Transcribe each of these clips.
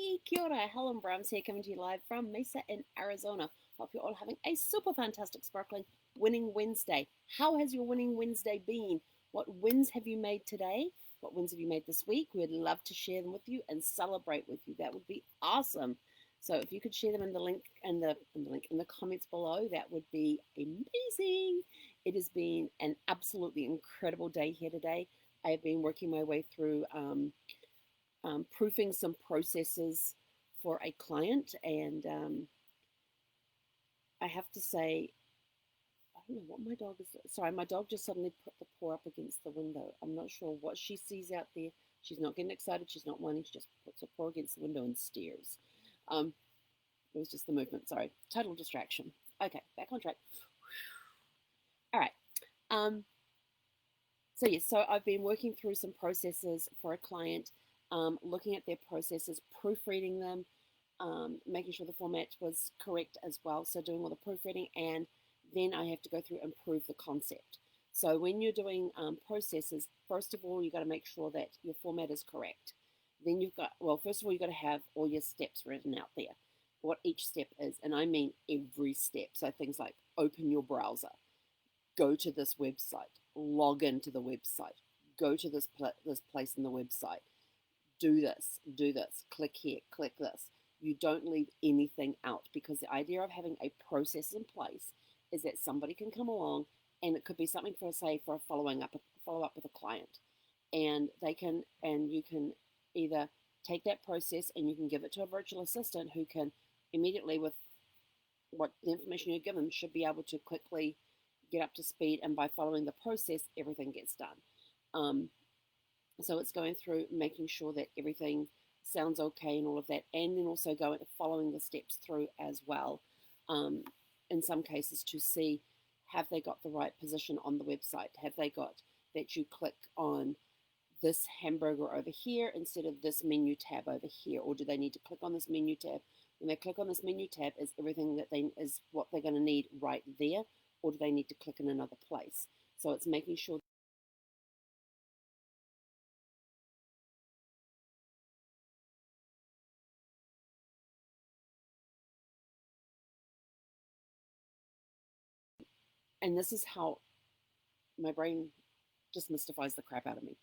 Hey, kia ora, Helen Brahms here, coming to you live from Mesa in Arizona. Hope you're all having a super fantastic, sparkling winning Wednesday. How has your winning Wednesday been? What wins have you made today? What wins have you made this week? We'd love to share them with you and celebrate with you. That would be awesome. So if you could share them in the link and the link in the comments below, that would be amazing. It has been an absolutely incredible day here today. I have been working my way through proofing some processes for a client, and I have to say, I don't know what my dog is. Sorry, my dog just suddenly put the paw up against the window. I'm not sure what she sees out there. She's not getting excited. She's not whining. She just puts her paw against the window and stares. Um, it was just the movement. Sorry, total distraction. Okay, back on track. All right. Um, so yes, so I've been working through some processes for a client, looking at their processes, proofreading them, making sure the format was correct as well. So doing all the proofreading, and then I have to go through and prove the concept. So when you're doing processes, first of all, you've got to make sure that your format is correct. Then you've got, well, first of all, you've got to have all your steps written out there, what each step is. And I mean every step. So things like open your browser, go to this website, log into the website, go to this place in the website, do this, click here, click this. You don't leave anything out, because the idea of having a process in place is that somebody can come along, and it could be something for, say, for a follow up with a client, and you can either take that process and you can give it to a virtual assistant who can immediately, with what the information you're given, should be able to quickly get up to speed, and by following the process, everything gets done. Um, so it's going through making sure that everything sounds okay and all of that, and then also going following the steps through as well. Um, in some cases, to see, have they got the right position on the website? Have they got that you click on this hamburger over here instead of this menu tab over here, or do they need to click on this menu tab? When they click on this menu tab, is everything that they is what they're going to need right there, or do they need to click in another place? So it's making sure. And this is how my brain just mystifies the crap out of me.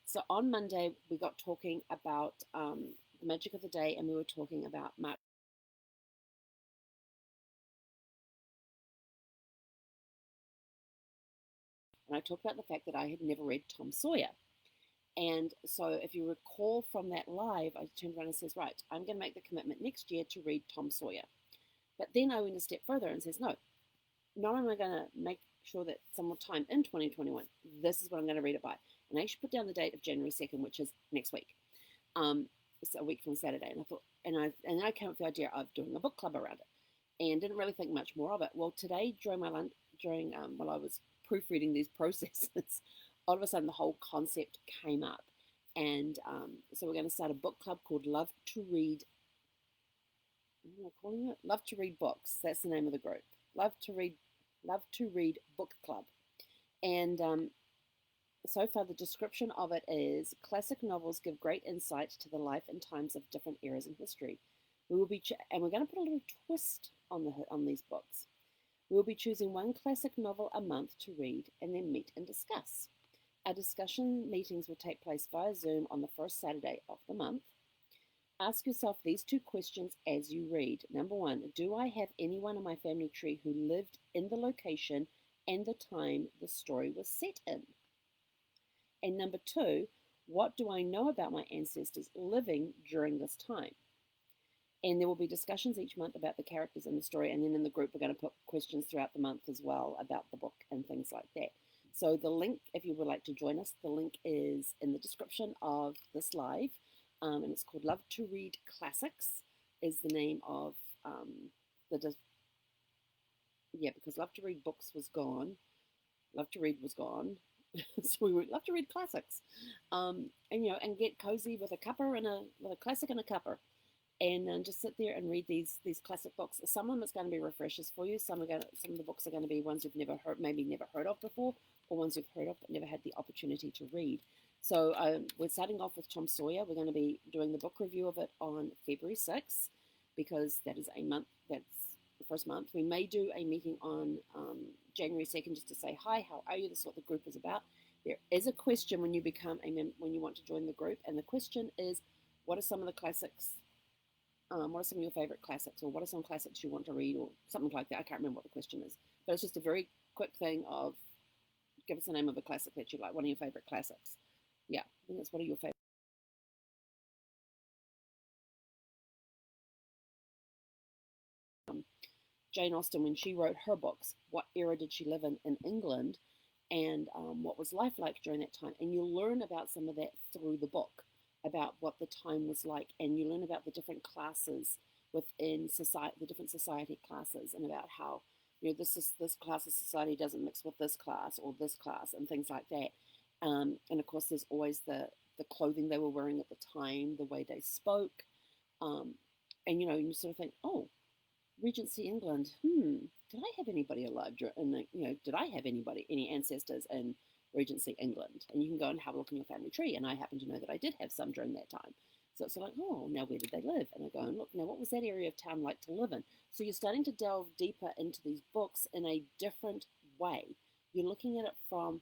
So on Monday, we got talking about the magic of the day, and we were talking about Mark. And I talked about the fact that I had never read Tom Sawyer. And so, if you recall from that live, I turned around and says, "Right, I'm going to make the commitment next year to read Tom Sawyer." But then I went a step further and says, "No, not only am I going to make sure that some more time in 2021, this is what I'm going to read it by." And I actually put down the date of January 2nd, which is next week. It's a week from Saturday. And I thought, and I came up with the idea of doing a book club around it, and didn't really think much more of it. Well, today during my lunch, while I was proofreading these processes, all of a sudden the whole concept came up, and so we're going to start a book club called Love to Read. What am I calling it? Love to Read Books. That's the name of the group. Love to Read, Love to Read Book Club, and so far the description of it is: classic novels give great insight to the life and times of different eras in history. We will be and we're going to put a little twist on these books. We will be choosing one classic novel a month to read and then meet and discuss. Our discussion meetings will take place via Zoom on the first Saturday of the month. Ask yourself these two questions as you read. Number one, do I have anyone in my family tree who lived in the location and the time the story was set in? And number two, what do I know about my ancestors living during this time? And there will be discussions each month about the characters in the story. And then in the group, we're going to put questions throughout the month as well about the book and things like that. So the link, if you would like to join us, the link is in the description of this live. And it's called Love to Read Classics, is the name of the, yeah, because Love to Read Books was gone. Love to Read was gone. So we would love to read classics, and and get cozy with a cuppa and with a classic and a cuppa. and just sit there and read these classic books. Some of them it's going to be refreshers for you. Some of the books are going to be ones you've never heard, maybe never heard of before, or ones you've heard of but never had the opportunity to read. So we're starting off with Tom Sawyer. We're going to be doing the book review of it on February 6th because that is a month. That's the first month. We may do a meeting on January 2nd just to say hi. How are you? This is what the group is about. There is a question when you become when you want to join the group, and the question is, what are some of the classics? What are some of your favorite classics, or what are some classics you want to read, or something like that? I can't remember what the question is, but it's just a very quick thing of give us the name of a classic that you like, one of your favorite classics. Yeah, I think it's one of your favorite. Jane Austen, when she wrote her books, what era did she live in England, and what was life like during that time? And you'll learn about some of that through the book, about what the time was like, and you learn about the different classes within society, the different society classes, and about how this class of society doesn't mix with this class or this class, and things like that. And of course, there's always the clothing they were wearing at the time, the way they spoke, um, and you sort of think, oh, Regency England. Did I have anybody alive? And did I have any ancestors in Regency England? And you can go and have a look in your family tree. And I happen to know that I did have some during that time. So it's like, oh, now where did they live? And I go and look, now what was that area of town like to live in? So you're starting to delve deeper into these books in a different way. You're looking at it from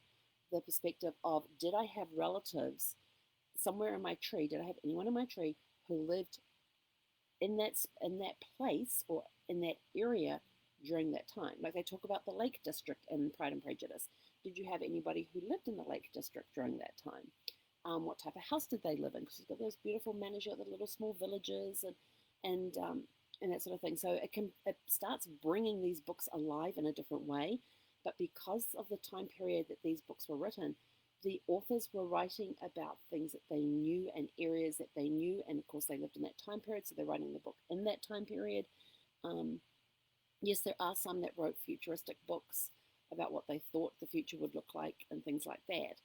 the perspective of, did I have relatives somewhere in my tree? Did I have anyone in my tree who lived in that place or in that area during that time? Like they talk about the Lake District in Pride and Prejudice. Did you have anybody who lived in the Lake District during that time? What type of house did they live in? Because you've got those beautiful managers, the little small villages, and that sort of thing. So it starts bringing these books alive in a different way. But because of the time period that these books were written, the authors were writing about things that they knew and areas that they knew, and of course they lived in that time period, so they're writing the book in that time period. Um, yes, there are some that wrote futuristic books about what they thought the future would look like and things like that.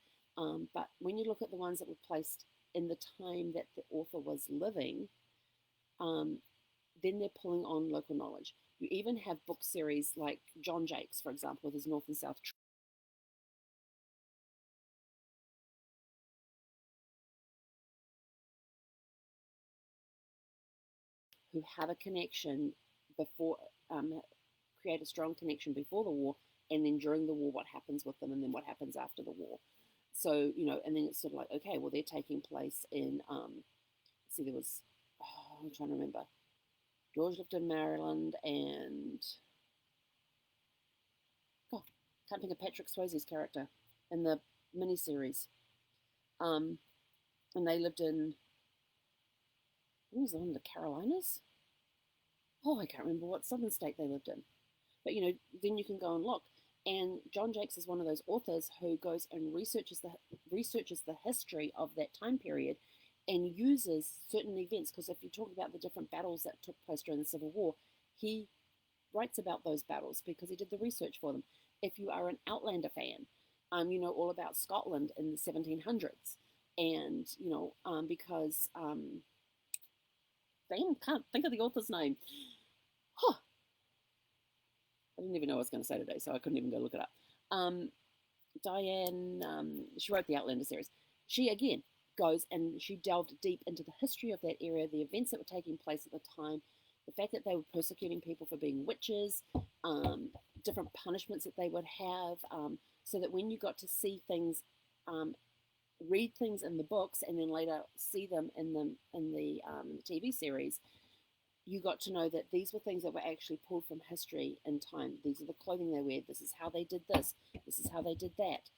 But when you look at the ones that were placed in the time that the author was living, um, then they're pulling on local knowledge. You even have book series like John Jakes, for example, with his North and South, who have a connection before, create a strong connection before the war, and then during the war, what happens with them, and then what happens after the war. So, and then it's sort of like, okay, well, they're taking place in, see, there was, oh, I'm trying to remember. George lived in Maryland, and, God, can't think of Patrick Swayze's character in the miniseries. Um, and they lived in, what was it, in the Carolinas? Oh, I can't remember what southern state they lived in. But then you can go and look. And John Jakes is one of those authors who goes and researches the history of that time period and uses certain events. Because if you talk about the different battles that took place during the Civil War, he writes about those battles because he did the research for them. If you are an Outlander fan, you know all about Scotland in the 1700s, and because damn, can't think of the author's name. Huh, I didn't even know what I was going to say today, so I couldn't even go look it up. Diane, she wrote the Outlander series. She, again, goes and she delved deep into the history of that area, the events that were taking place at the time, the fact that they were persecuting people for being witches, different punishments that they would have, so that when you got to see things, read things in the books, and then later see them in the TV series, you got to know that these were things that were actually pulled from history and time. These are the clothing they wear. This is how they did this. This is how they did that.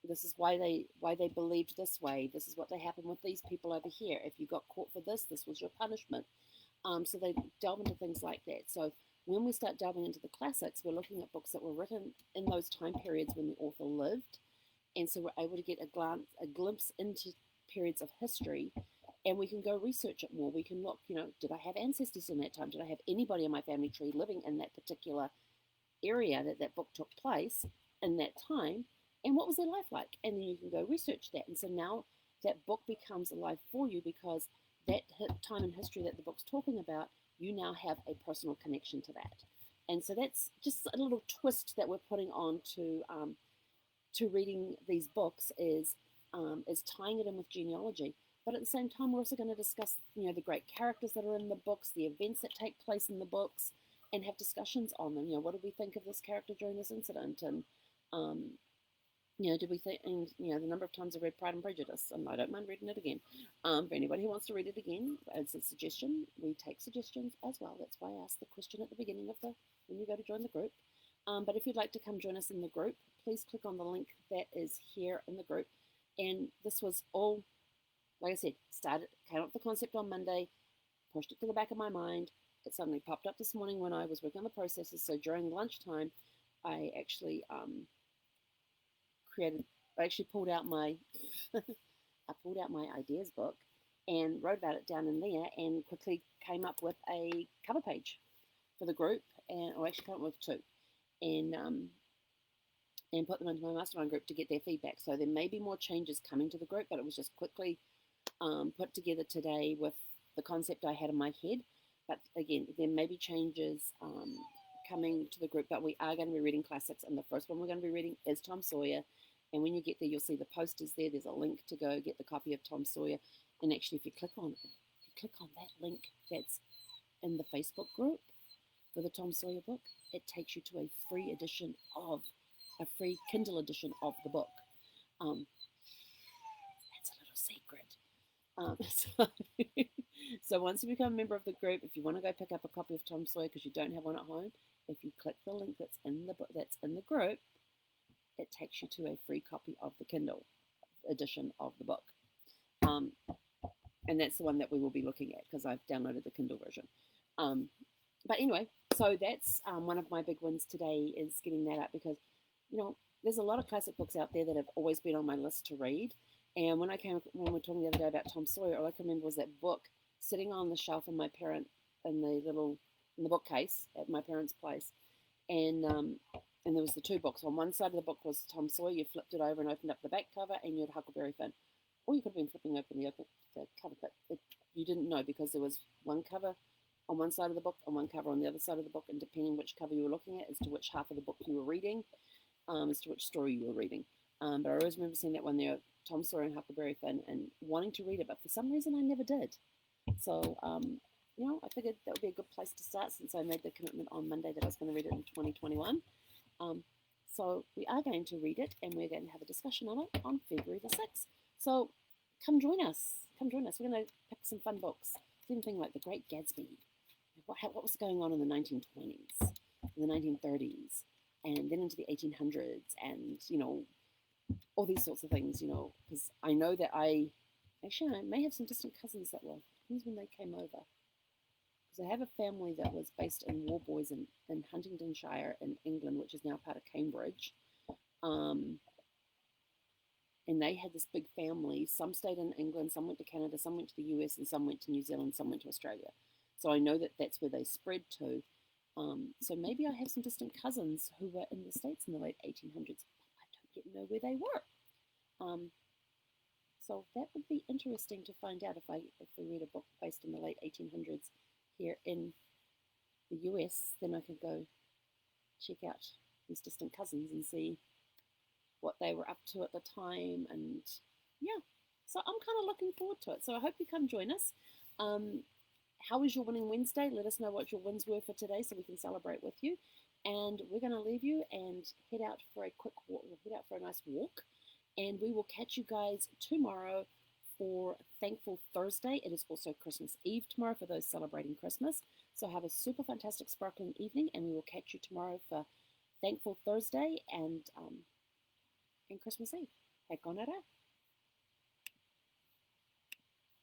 This is why they believed this way. This is what they happened with these people over here. If you got caught for this, this was your punishment. So they delve into things like that. So when we start delving into the classics, we're looking at books that were written in those time periods when the author lived, and so we're able to get a glimpse into periods of history, and we can go research it more. We can look, did I have ancestors in that time? Did I have anybody in my family tree living in that particular area that book took place in that time? And what was their life like? And then you can go research that. And so now that book becomes alive for you because that time in history that the book's talking about, you now have a personal connection to that. And so that's just a little twist that we're putting on to reading these books is tying it in with genealogy. But at the same time, we're also going to discuss, the great characters that are in the books, the events that take place in the books, and have discussions on them. What did we think of this character during this incident? And did we think, and the number of times I read Pride and Prejudice, and I don't mind reading it again. For anybody who wants to read it again, as a suggestion, we take suggestions as well. That's why I asked the question at the beginning of when you go to join the group. But if you'd like to come join us in the group, please click on the link that is here in the group. And this was all, like I said, came up with the concept on Monday, pushed it to the back of my mind. It suddenly popped up this morning when I was working on the processes. So during lunchtime, I actually pulled out my ideas book and wrote about it down in there, and quickly came up with a cover page for the group, or actually came up with two, and put them into my mastermind group to get their feedback. So there may be more changes coming to the group, but it was just quickly put together today with the concept I had in my head. But again, there may be changes coming to the group, but we are going to be reading classics, and the first one we're going to be reading is Tom Sawyer. And when you get there, you'll see the posters there. There's a link to go get the copy of Tom Sawyer. And actually, if you click on that link that's in the Facebook group for the Tom Sawyer book, it takes you to a free Kindle edition of the book. That's a little secret. So once you become a member of the group, if you want to go pick up a copy of Tom Sawyer because you don't have one at home, if you click the link that's in the book, that's in the group, it takes you to a free copy of the Kindle edition of the book. And that's the one that we will be looking at because I've downloaded the Kindle version. But anyway, so that's one of my big wins today, is getting that up, because, there's a lot of classic books out there that have always been on my list to read. And when we were talking the other day about Tom Sawyer, all I can remember was that book sitting on the shelf in the bookcase at my parents' place. And there was the two books. On one side of the book was Tom Sawyer. You flipped it over and opened up the back cover, and you had Huckleberry Finn. Or you could have been flipping open the cover, but you didn't know, because there was one cover on one side of the book and one cover on the other side of the book, and depending which cover you were looking at as to which half of the book you were reading, as to which story you were reading. But I always remember seeing that one there, Tom Sawyer and Huckleberry Finn, and wanting to read it, but for some reason I never did. So, I figured that would be a good place to start, since I made the commitment on Monday that I was going to read it in 2021. So we are going to read it, and we're going to have a discussion on it on February the 6th. So come join us. We're going to pick some fun books. Something like The Great Gatsby. What was going on in the 1920s, in the 1930s, and then into the 1800s, and, all these sorts of things, because I know that I may have some distant cousins that were, depends when they came over. Because I have a family that was based in Warboys in Huntingdonshire in England, which is now part of Cambridge. And they had this big family. Some stayed in England, some went to Canada, some went to the US, and some went to New Zealand, some went to Australia. So I know that that's where they spread to. So maybe I have some distant cousins who were in the States in the late 1800s. I don't yet know where they were. So that would be interesting to find out if we read a book based in the late 1800s here in the US. Then I could go check out these distant cousins and see what they were up to at the time. And yeah, so I'm kind of looking forward to it. So I hope you come join us. How was your winning Wednesday? Let us know what your wins were for today so we can celebrate with you. And we're going to leave you and head out for a quick walk. We'll head out for a nice walk. And we will catch you guys tomorrow for Thankful Thursday. It is also Christmas Eve tomorrow for those celebrating Christmas. So have a super fantastic sparkling evening, and we will catch you tomorrow for Thankful Thursday and Christmas Eve. Hej konare.